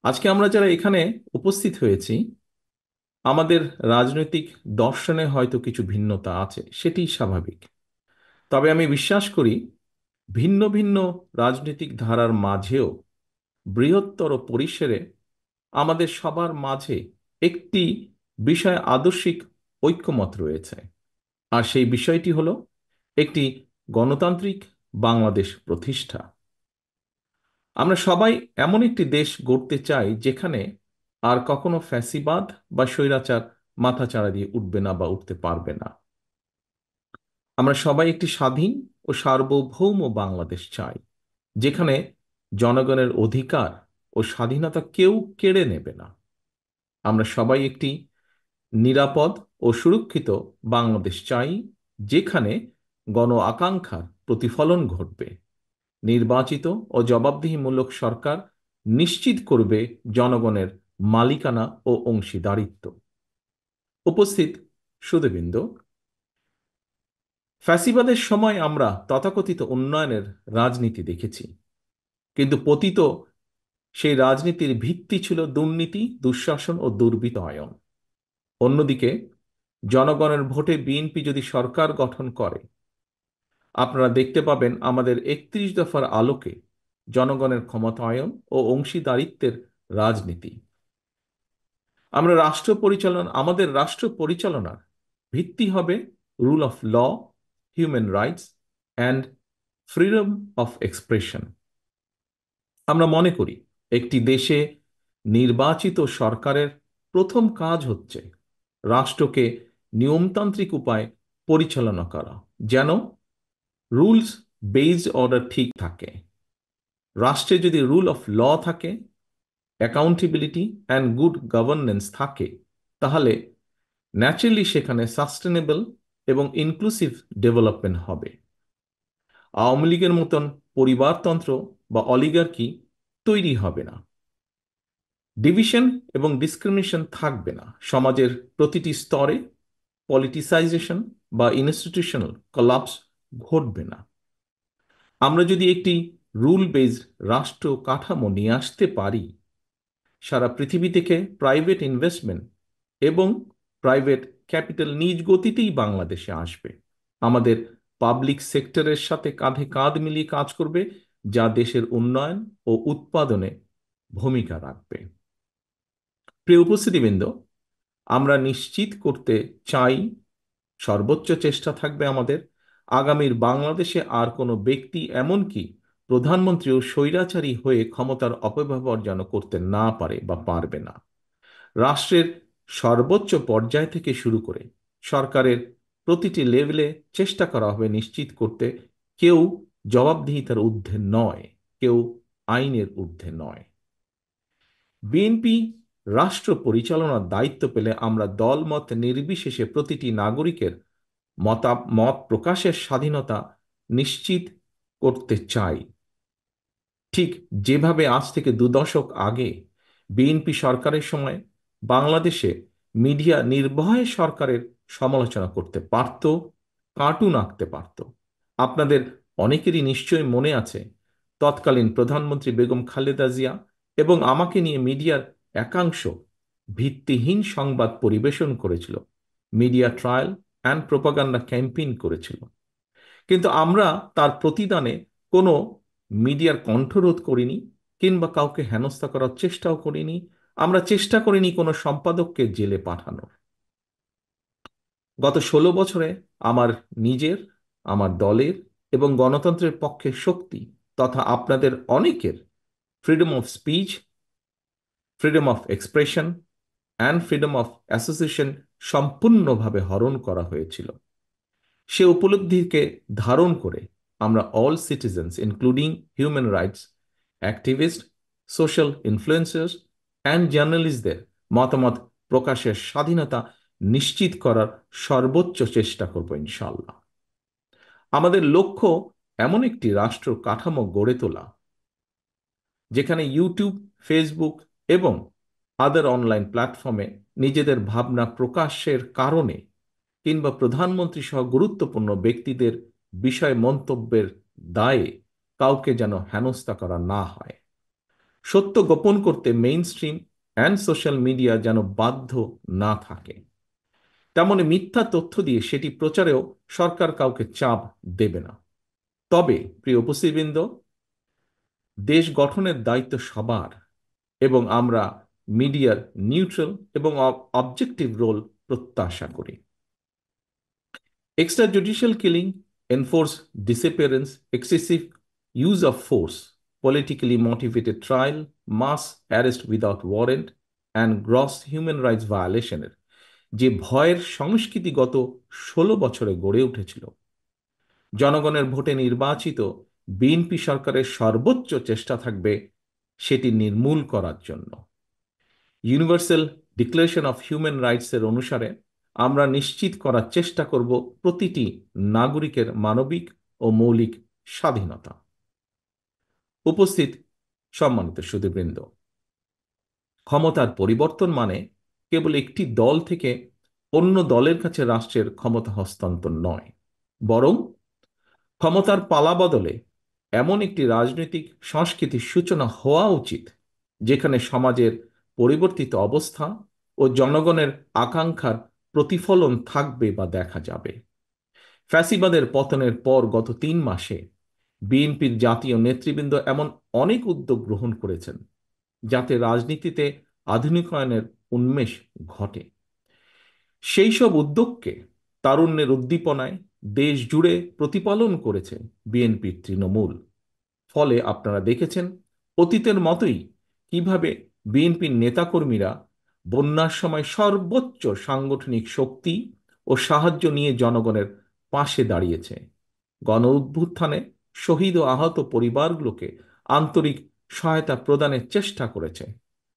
আজকে আমরা যারা এখানে উপস্থিত হয়েছি, আমাদের রাজনৈতিক দর্শনে হয়তো কিছু ভিন্নতা আছে, সেটি স্বাভাবিক। তবে আমি বিশ্বাস করি ভিন্ন ভিন্ন রাজনৈতিক ধারার মাঝেও বৃহত্তর পরিসরে আমাদের সবার মাঝে একটি বিষয় আদর্শিক ঐক্যমত রয়েছে। আর সেই বিষয়টি হলো একটি গণতান্ত্রিক বাংলাদেশ প্রতিষ্ঠা। আমরা সবাই এমন একটি দেশ গড়তে চাই যেখানে আর কখনো ফ্যাসিবাদ বা স্বৈরাচার মাথাচাড়া দিয়ে উঠবে না বা উঠতে পারবে না। আমরা সবাই একটি স্বাধীন ও সার্বভৌম বাংলাদেশ চাই, যেখানে জনগণের অধিকার ও স্বাধীনতা কেউ কেড়ে নেবে না। আমরা সবাই একটি নিরাপদ ও সুরক্ষিত বাংলাদেশ চাই, যেখানে গণ আকাঙ্ক্ষার প্রতিফলন ঘটবে। নির্বাচিত ও জবাবদিহিমূলক সরকার নিশ্চিত করবে জনগণের মালিকানা ও অংশীদারিত্ব। উপস্থিত সুধীবৃন্দ, ফ্যাসিবাদের সময় আমরা তথাকথিত উন্নয়নের রাজনীতি দেখেছি, কিন্তু পতিত সেই রাজনীতির ভিত্তি ছিল দুর্নীতি, দুঃশাসন ও দুর্বৃত্তায়ন। অন্যদিকে জনগণের ভোটে বিএনপি যদি সরকার গঠন করে, আপনারা দেখতে পাবেন আমাদের 31 দফার আলোকে জনগণের ক্ষমতায়ন ও অংশীদারিত্বের রাজনীতি। আমাদের রাষ্ট্র পরিচালনার ভিত্তি হবে rule of law, human rights and freedom of expression. আমরা মনে করি একটি দেশে নির্বাচিত সরকারের প্রথম কাজ হচ্ছে রাষ্ট্রকে নিয়মতান্ত্রিক উপায়ে পরিচালনা করা, যেন রুলস বেসড অর্ডার ঠিক থাকে। রাষ্ট্রে যদি রুল অফ ল থাকে, অ্যাকাউন্টেবিলিটি অ্যান্ড গুড গভর্নেন্স থাকে, তাহলে ন্যাচারালি সেখানে সাস্টেনেবল এবং ইনক্লুসিভ ডেভেলপমেন্ট হবে। আওয়ামী লীগের মতন পরিবারতন্ত্র বা অলিগার্কি তৈরি হবে না। ডিভিশন এবং ডিসক্রিমিনেশন থাকবে না। সমাজের প্রতিটি স্তরে পলিটিসাইজেশন বা ইনস্টিটিউশনাল কলাপস ঘটবে না। আমরা যদি একটি রুল বেসড রাষ্ট্র কাঠামো নিয়ে আসতে পারি, সারা পৃথিবী থেকে প্রাইভেট ইনভেস্টমেন্ট এবং প্রাইভেট ক্যাপিটাল নিজ গতিতেই বাংলাদেশে আসবে। আমাদের পাবলিক সেক্টরের সাথে কাঁধে কাঁধ মিলিয়ে কাজ করবে, যা দেশের উন্নয়ন ও উৎপাদনে ভূমিকা রাখবে। প্রিয় উপস্থিতিবৃন্দ, আমরা নিশ্চিত করতে চাই, সর্বোচ্চ চেষ্টা থাকবে আমাদের, আগামীর বাংলাদেশে আর কোনো ব্যক্তি, এমনকি প্রধানমন্ত্রীও স্বৈরাচারী হয়ে ক্ষমতার অপব্যবহার যেন করতে না পারে বা পারবে না। রাষ্ট্রের সর্বোচ্চ পর্যায় থেকে শুরু করে সরকারের প্রতিটি লেভেলে চেষ্টা করা হবে নিশ্চিত করতে কেউ জবাবদিহিতার ঊর্ধ্বে নয়, কেউ আইনের ঊর্ধ্বে নয়। বিএনপি রাষ্ট্র পরিচালনার দায়িত্ব পেলে আমরা দলমত নির্বিশেষে প্রতিটি নাগরিকের মত প্রকাশের স্বাধীনতা নিশ্চিত করতে চাই। ঠিক যেভাবে আজ থেকে 2 দশক আগে বিএনপি সরকারের সময় বাংলাদেশে মিডিয়া নির্ভয়ে সরকারের সমালোচনা করতে পারত, কার্টুন আঁকতে পারত। আপনাদের অনেকেরই নিশ্চয়ই মনে আছে, তৎকালীন প্রধানমন্ত্রী বেগম খালেদা জিয়া এবং আমাকে নিয়ে মিডিয়ার একাংশ ভিত্তিহীন সংবাদ পরিবেশন করেছিল, media trial and propaganda campaign করেছিল। কিন্তু আমরা তার প্রতিদানে কোনো মিডিয়ার কণ্ঠরোধ করিনি, কিংবা কাউকে হেনস্থা করার চেষ্টাও করিনি। আমরা চেষ্টা করিনি কোনো সম্পাদককে জেলে পাঠানোর। গত 16 বছরে আমার নিজের, আমার দলের এবং গণতন্ত্রের পক্ষে শক্তি তথা আপনাদের অনেকের freedom of speech, freedom of expression and freedom of association সম্পূর্ণভাবে হরণ করা হয়েছিল। সে উপলব্ধিকে ধারণ করে আমরা all citizens including human rights activist, social influencers and জার্নালিস্টদের মতামত প্রকাশের স্বাধীনতা নিশ্চিত করার সর্বোচ্চ চেষ্টা করব ইনশাল্লাহ। আমাদের লক্ষ্য এমন একটি রাষ্ট্র কাঠামো গড়ে তোলা, যেখানে ইউটিউব, ফেসবুক এবং আদার অনলাইন প্ল্যাটফর্মে নিজেদের ভাবনা প্রকাশের কারণে কিংবা প্রধানমন্ত্রী সহ গুরুত্বপূর্ণ ব্যক্তিদের বিষয় মন্তব্যের দায়ে কাউকে যেন হেনস্থা করা না হয়। সত্য গোপন করতে main stream and social media যেন বাধ্য না থাকে, তেমনি মিথ্যা তথ্য দিয়ে সেটি প্রচারেও সরকার কাউকে চাপ দেবে না। তবে প্রিয় উপস্থিতবৃন্দ, দেশ গঠনের দায়িত্ব সবার, এবং আমরা মিডিয়ার নিউট্রাল এবং অবজেক্টিভ রোল প্রত্যাশা করি। Extrajudicial killing, enforced disappearance, excessive use of force, politically motivated trial, mass arrest without warrant, and gross human rights violationের যে ভয়ের সংস্কৃতি গত 16 বছরে গড়ে উঠেছিল, জনগণের ভোটে নির্বাচিত বিএনপি সরকারের সর্বোচ্চ চেষ্টা থাকবে সেটি নির্মূল করার জন্য। ইউনিভার্সাল ডিক্লারেশন অফ হিউম্যান রাইটসের অনুসারে আমরা নিশ্চিত করার চেষ্টা করব প্রতিটি নাগরিকের মানবিক ও মৌলিক স্বাধীনতা। উপস্থিত সম্মানিত সুধীবৃন্দ, ক্ষমতার পরিবর্তন মানে কেবল একটি দল থেকে অন্য দলের কাছে রাষ্ট্রের ক্ষমতা হস্তান্তর নয়, বরং ক্ষমতার পালাবদলে এমন একটি রাজনৈতিক সংস্কৃতির সূচনা হওয়া উচিত যেখানে সমাজের পরিবর্তিত অবস্থা ও জনগণের আকাঙ্ক্ষার প্রতিফলন থাকবে বা দেখা যাবে। ফ্যাসিবাদের পতনের পর গত 3 মাসে বিএনপির জাতীয় নেতৃবৃন্দ এমন অনেক উদ্যোগ গ্রহণ করেছেন যাতে রাজনীতিতে আধুনিকায়নের উন্মেষ ঘটে। সেই সব উদ্যোগকে তারুণ্যের উদ্দীপনায় দেশ জুড়ে প্রতিপালন করেছে বিএনপির তৃণমূল। ফলে আপনারা দেখেছেন অতীতের মতোই কিভাবে বিএনপির নেতাকর্মীরা বন্যার সময় সর্বোচ্চ সাংগঠনিক শক্তি ও সাহায্য নিয়ে জনগণের পাশে দাঁড়িয়েছে, গণ অভ্যুত্থানে শহীদ ও আহত পরিবারগুলোকে আন্তরিক সহায়তা প্রদানের চেষ্টা করেছে,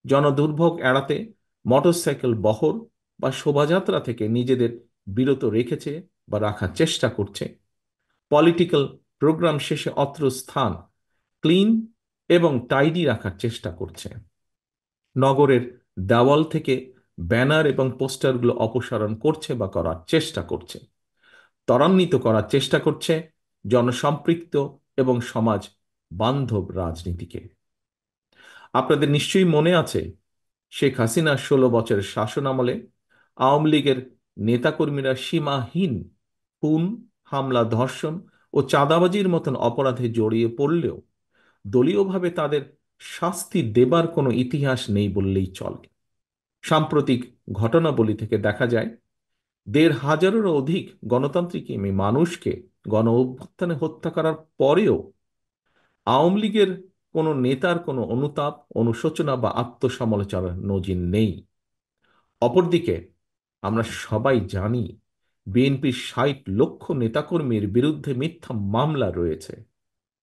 জনদুর্ভোগ এড়াতে মোটরসাইকেল বহর বা শোভাযাত্রা থেকে নিজেদের বিরত রেখেছে বা রাখার চেষ্টা করছে, পলিটিক্যাল প্রোগ্রাম শেষে অত্র স্থান ক্লিন এবং টাইডি রাখার চেষ্টা করছে, নগরের দেওয়াল থেকে ব্যানার এবং পোস্টারগুলো অপসারণ করছে বা করার চেষ্টা করছে, ত্বরান্বিত করার চেষ্টা করছে জনসম্পৃক্ত এবং সমাজ বান্ধব রাজনীতিকে। আপনাদের নিশ্চয়ই মনে আছে শেখ হাসিনার 16 বছরের শাসনামলে আওয়ামী লীগের নেতাকর্মীরা সীমাহীন খুন, হামলা, ধর্ষণ ও চাঁদাবাজির মতন অপরাধে জড়িয়ে পড়লেও দলীয়ভাবে তাদের শাস্তি দেবার কোনো ইতিহাস নেই বললেই চলে। সাম্প্রতিক ঘটনাবলী থেকে দেখা যায় 1,500-এরও অধিক গণতান্ত্রিক মানুষকে গণ অভ্যুত্থানে হত্যা করার পরেও আওয়ামী লীগের কোনো নেতার কোনো অনুতাপ, অনুশোচনা বা আত্মসমালোচনার নজির নেই। অপরদিকে আমরা সবাই জানি বিএনপির 60 লক্ষ নেতাকর্মীর বিরুদ্ধে মিথ্যা মামলা রয়েছে,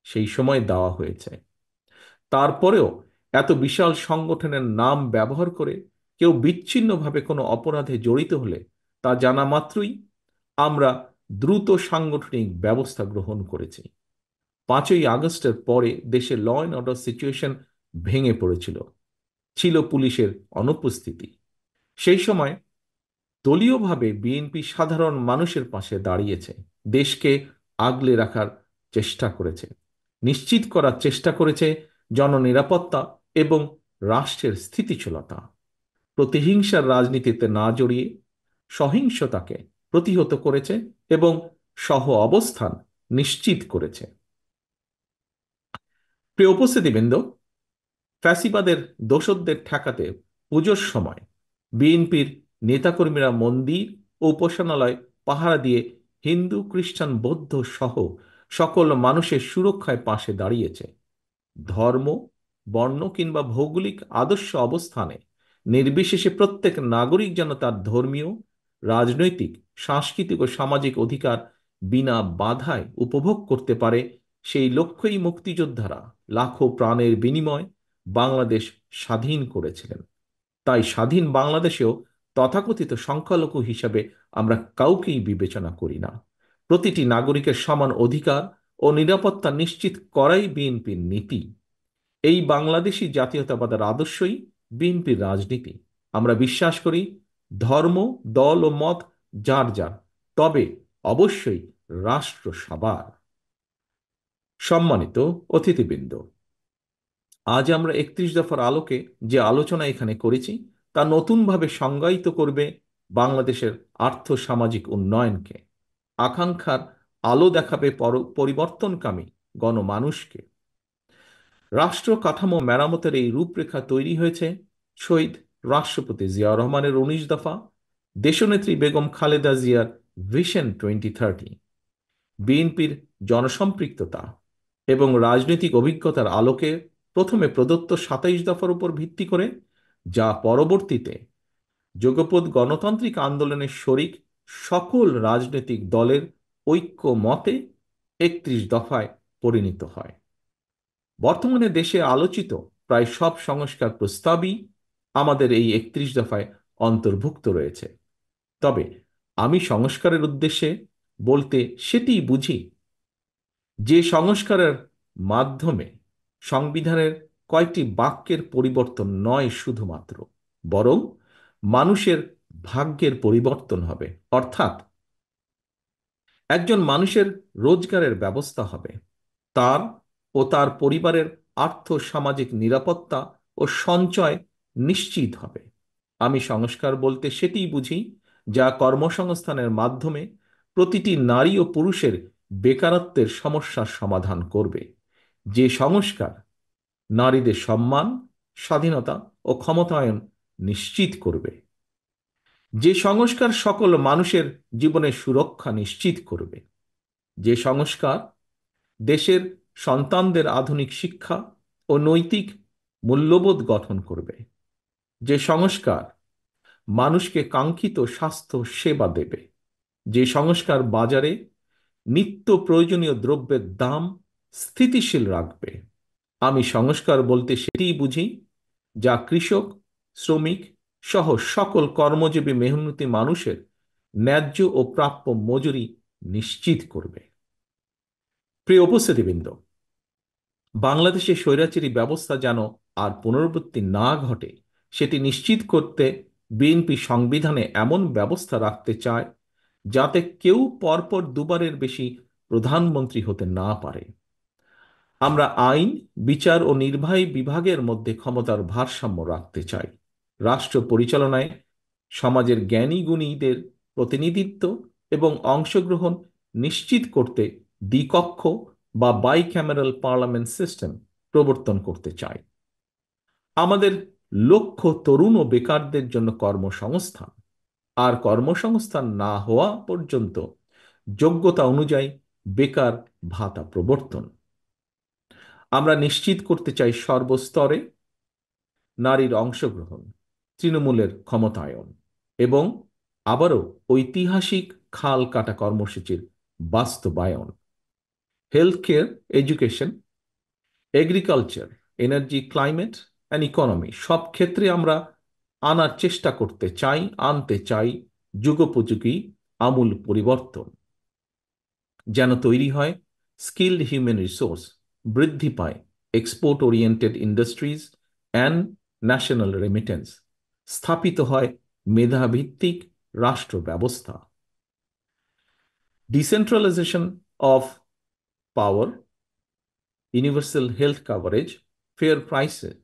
সেই সময় দেওয়া হয়েছে। তারপরেও এত বিশাল সংগঠনের নাম ব্যবহার করে কেউ বিচ্ছিন্নভাবে কোনো অপরাধে জড়িত হলে তা জানা মাত্রই আমরা দ্রুত সাংগঠনিক ব্যবস্থা গ্রহণ করেছি। 5ই আগস্টের পরে দেশে ল অ্যান্ড অর্ডার সিচুয়েশন ভেঙে পড়েছিল, ছিল পুলিশের অনুপস্থিতি। সেই সময় দলীয়ভাবে বিএনপি সাধারণ মানুষের পাশে দাঁড়িয়েছে, দেশকে আগলে রাখার চেষ্টা করেছে, নিশ্চিত করার চেষ্টা করেছে জননিরাপত্তা এবং রাষ্ট্রের স্থিতিশীলতা, প্রতিহিংসার রাজনীতিতে না জড়িয়ে সহিংসতাকে প্রতিহত করেছে এবং সহ অবস্থান নিশ্চিত করেছে। প্রিয় উপস্থিতিবৃন্দ, ফ্যাসিবাদের দোসরদের ঠেকাতে পুজোর সময় বিএনপির নেতাকর্মীরা মন্দির ও উপাসনালয় পাহারা দিয়ে হিন্দু, খ্রিস্টান, বৌদ্ধ সহ সকল মানুষের সুরক্ষায় পাশে দাঁড়িয়েছে। ধর্ম, বর্ণ কিংবা ভৌগোলিক আদর্শ অবস্থানে নির্বিশেষে প্রত্যেক নাগরিক যেন তার ধর্মীয়, রাজনৈতিক, সাংস্কৃতিক ও সামাজিক অধিকার বিনা বাধায় উপভোগ করতে পারে, সেই লক্ষ্যেই মুক্তিযোদ্ধারা লাখো প্রাণের বিনিময় বাংলাদেশ স্বাধীন করেছিলেন। তাই স্বাধীন বাংলাদেশেও তথাকথিত সংখ্যালঘু হিসাবে আমরা কাউকেই বিবেচনা করি না। প্রতিটি নাগরিকের সমান অধিকার ও নিরাপত্তা নিশ্চিত করাই বিএনপির নীতি। এই বাংলাদেশী জাতীয়তাবাদের আদর্শই বিএনপির রাজনীতি। আমরা বিশ্বাস করি ধর্ম, দল ও মত যার যার, তবে অবশ্যই রাষ্ট্র সবার। সম্মানিত অতিথিবৃন্দ, আজ আমরা 31 দফার আলোকে যে আলোচনা এখানে করেছি তা নতুনভাবে সংজ্ঞায়িত করবে বাংলাদেশের আর্থ সামাজিক উন্নয়নকে, আকাঙ্ক্ষার আলো দেখাবে পরিবর্তনকামী গণমানুষকে। রাষ্ট্র কাঠামো মেরামতের এই রূপরেখা তৈরি হয়েছে শহীদ রাষ্ট্রপতি জিয়াউর রহমানের 19 দফা, দেশনেত্রী বেগম খালেদা জিয়ার ভিশন 2030, বিএনপির জনসম্পৃক্ততা এবং রাজনৈতিক অভিজ্ঞতার আলোকে প্রথমে প্রদত্ত 27 দফার উপর ভিত্তি করে, যা পরবর্তীতে যুগপৎ গণতান্ত্রিক আন্দোলনের শরিক সকল রাজনৈতিক দলের ঐক্য মতে 31 দফায় পরিণত হয়। বর্তমানে দেশে আলোচিত প্রায় সব সংস্কার প্রস্তাবই আমাদের এই 31 দফায় অন্তর্ভুক্ত রয়েছে। তবে আমি সংস্কারের উদ্দেশ্যে বলতে সেটিই বুঝি যে সংস্কারের মাধ্যমে সংবিধানের কয়েকটি বাক্যের পরিবর্তন নয় শুধুমাত্র, বরং মানুষের ভাগ্যের পরিবর্তন হবে। অর্থাৎ একজন মানুষের রোজগারের ব্যবস্থা হবে, তার ও তার পরিবারের আর্থ সামাজিক নিরাপত্তা ও সঞ্চয় নিশ্চিত হবে। আমি সংস্কার বলতে সেটিই বুঝি যা কর্মসংস্থানের মাধ্যমে প্রতিটি নারী ও পুরুষের বেকারত্বের সমস্যার সমাধান করবে। যে সংস্কার নারীদের সম্মান, স্বাধীনতা ও ক্ষমতায়ন নিশ্চিত করবে। যে সংস্কার সকল মানুষের জীবনের সুরক্ষা নিশ্চিত করবে। যে সংস্কার দেশের সন্তানদের আধুনিক শিক্ষা ও নৈতিক মূল্যবোধ গঠন করবে। যে সংস্কার মানুষকে কাঙ্ক্ষিত স্বাস্থ্য সেবা দেবে। যে সংস্কার বাজারে নিত্য প্রয়োজনীয় দ্রব্যের দাম স্থিতিশীল রাখবে। আমি সংস্কার বলতে সেটিই বুঝি যা কৃষক, শ্রমিক সহ সকল কর্মজীবী মেহনতি মানুষের ন্যায্য ও প্রাপ্য মজুরি নিশ্চিত করবে। প্রিয় উপস্থিতিবৃন্দ, বাংলাদেশে স্বৈরাচারী ব্যবস্থা যেন আর পুনরাবৃত্তি না ঘটে সেটি নিশ্চিত করতে বিএনপি সংবিধানে এমন ব্যবস্থা রাখতে চায় যাতে কেউ পরপর দুবারের বেশি প্রধানমন্ত্রী হতে না পারে। আমরা আইন, বিচার ও নির্বাহী বিভাগের মধ্যে ক্ষমতার ভারসাম্য রাখতে চাই। রাষ্ট্র পরিচালনায় সমাজের জ্ঞানী গুণীদের প্রতিনিধিত্ব এবং অংশগ্রহণ নিশ্চিত করতে দ্বিকক্ষ বা বাইক্যামেরাল পার্লামেন্ট সিস্টেম প্রবর্তন করতে চাই। আমাদের লক্ষ্য তরুণ ও বেকারদের জন্য কর্মসংস্থান, আর কর্মসংস্থান না হওয়া পর্যন্ত যোগ্যতা অনুযায়ী বেকার ভাতা প্রবর্তন। আমরা নিশ্চিত করতে চাই সর্বস্তরে নারীর অংশগ্রহণ, তৃণমূলের ক্ষমতায়ন এবং আবারও ঐতিহাসিক খাল কাটা কর্মসূচির বাস্তবায়ন। Health care, education, agriculture, energy, climate and economy সব ক্ষেত্রে আমরা আনতে চাই যুগোপযোগী আমূল পরিবর্তন, যেন তৈরি হয় স্কিলড হিউম্যান রিসোর্স, বৃদ্ধি পায় export oriented industries and national remittance, স্থাপিত হয় মেধাভিত্তিক রাষ্ট্র ব্যবস্থা। Decentralisation of power, universal health coverage, fair prices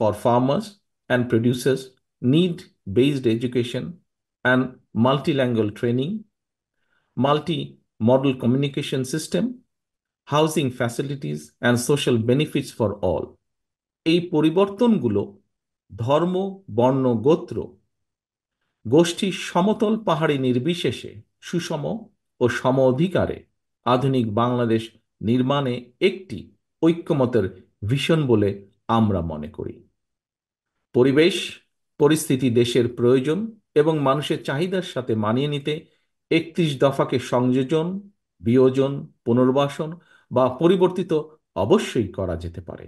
for farmers and producers, need-based education and multilingual training, multi-model communication system, housing facilities and social benefits for all. এই পরিবর্তনগুলো ধর্ম, বর্ণ, গোত্র, গোষ্ঠী, সমতল পাহাড়ি নির্বিশেষে সুষম ও সম অধিকারে আধুনিক বাংলাদেশ নির্মাণে একটি ঐক্যমতের ভিশন বলে আমরা মনে করি। পরিবেশ পরিস্থিতি, দেশের প্রয়োজন এবং মানুষের চাহিদার সাথে মানিয়ে নিতে 31 দফাকে সংযোজন, বিয়োজন, পুনর্বাসন বা পরিবর্তিত অবশ্যই করা যেতে পারে।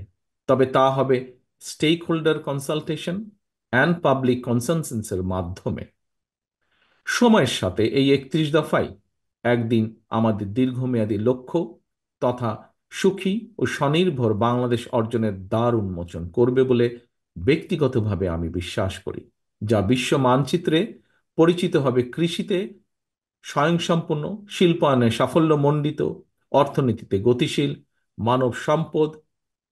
তবে তা হবে stakeholder consultation and public কনসেনসাসের মাধ্যমে। সময়ের সাথে এই 31 দফাই একদিন আমাদের দীর্ঘমেয়াদী লক্ষ্য তথা সুখী ও স্বনির্ভর বাংলাদেশ অর্জনের দ্বার উন্মোচন করবে বলে ব্যক্তিগতভাবে আমি বিশ্বাস করি, যা বিশ্ব মানচিত্রে পরিচিত হবে কৃষিতে স্বয়ংসম্পূর্ণ, শিল্পায়নে সাফল্যমণ্ডিত, অর্থনীতিতে গতিশীল, মানব সম্পদ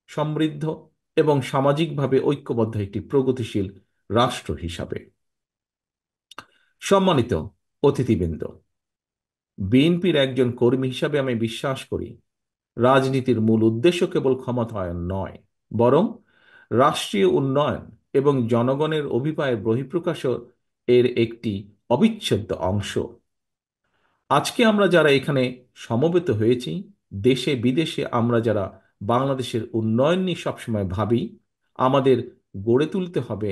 সমৃদ্ধ এবং সামাজিকভাবে ঐক্যবদ্ধ একটি প্রগতিশীল রাষ্ট্র হিসাবে। সম্মানিত অতিথিবৃন্দ, বিএনপির একজন কর্মী হিসাবে আমি বিশ্বাস করি রাজনীতির মূল উদ্দেশ্য কেবল ক্ষমতায়ন নয়, বরং রাষ্ট্রীয় উন্নয়ন এবং জনগণের অভিপ্রায়ের বহিঃপ্রকাশ এর একটি অবিচ্ছেদ্য অংশ। আজকে আমরা যারা এখানে সমবেত হয়েছি, দেশে বিদেশে আমরা যারা বাংলাদেশের উন্নয়ন নিয়ে সবসময় ভাবি, আমাদের গড়ে তুলতে হবে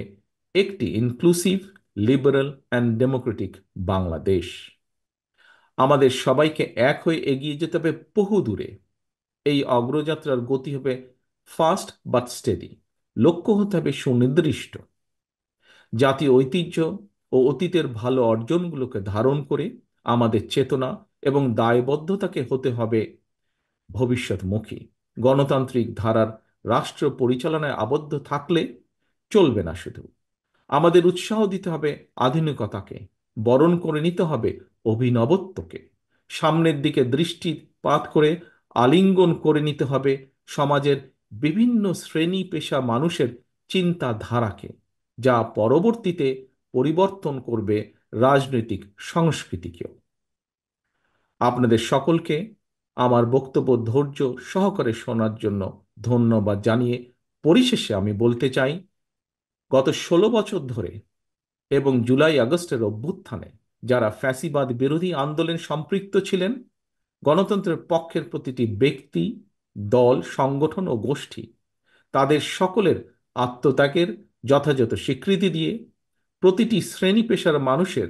একটি inclusive, liberal and Democratic Bangladesh. আমাদের সবাইকে এক হয়ে এগিয়ে যেতে হবে বহু দূরে। এই অগ্রযাত্রার গতি হবে ফাস্ট বাট স্টেডি। লক্ষ্য হতে হবে সুনির্দিষ্ট। জাতীয় ঐতিহ্য ও অতীতের ভালো অর্জনগুলোকে ধারণ করে আমাদের চেতনা এবং দায়বদ্ধতাকে হতে হবে ভবিষ্যৎমুখী। গণতান্ত্রিক ধারার রাষ্ট্র পরিচালনায় আবদ্ধ থাকলে চলবে না। শুধু আমাদের উৎসাহ দিতে হবে আধুনিকতাকে, বরণ করে নিতে হবে অভিনবত্বকে, সামনের দিকে দৃষ্টিপাত করে আলিঙ্গন করে নিতে হবে সমাজের বিভিন্ন শ্রেণী পেশা মানুষের চিন্তাধারাকে, যা পরবর্তীতে পরিবর্তন করবে রাজনৈতিক সংস্কৃতিকেও। আপনাদের সকলকে আমার বক্তব্য ধৈর্য সহকারে শোনার জন্য ধন্যবাদ জানিয়ে পরিশেষে আমি বলতে চাই, গত 16 বছর ধরে এবং জুলাই আগস্টের অভ্যুত্থানে যারা ফ্যাসিবাদ বিরোধী আন্দোলনে সম্পৃক্ত ছিলেন, গণতন্ত্রের পক্ষের প্রতিটি ব্যক্তি, দল, সংগঠন ও গোষ্ঠী তাদের সকলের আত্মত্যাগের যথাযথ স্বীকৃতি দিয়ে প্রতিটি শ্রেণী পেশার মানুষের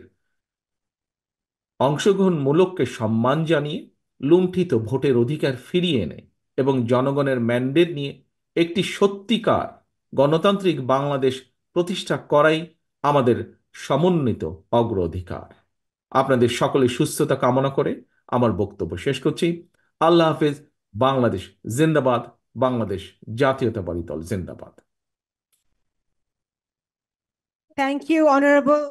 অংশগ্রহণমূলককে সম্মান জানিয়ে লুণ্ঠিত ভোটের অধিকার ফিরিয়ে এনে এবং জনগণের ম্যান্ডেট নিয়ে একটি সত্যিকার গণতান্ত্রিক বাংলাদেশ প্রতিষ্ঠা করাই আমাদের সমন্বিত অগ্রাধিকার। আপনাদের সকলের সুস্থতা কামনা করে আমার বক্তব্য শেষ করছি। আল্লাহ হাফেজ। বাংলাদেশ জিন্দাবাদ। বাংলাদেশ জাতীয়তাবাদী দল জিন্দাবাদ। Thank you, Honorable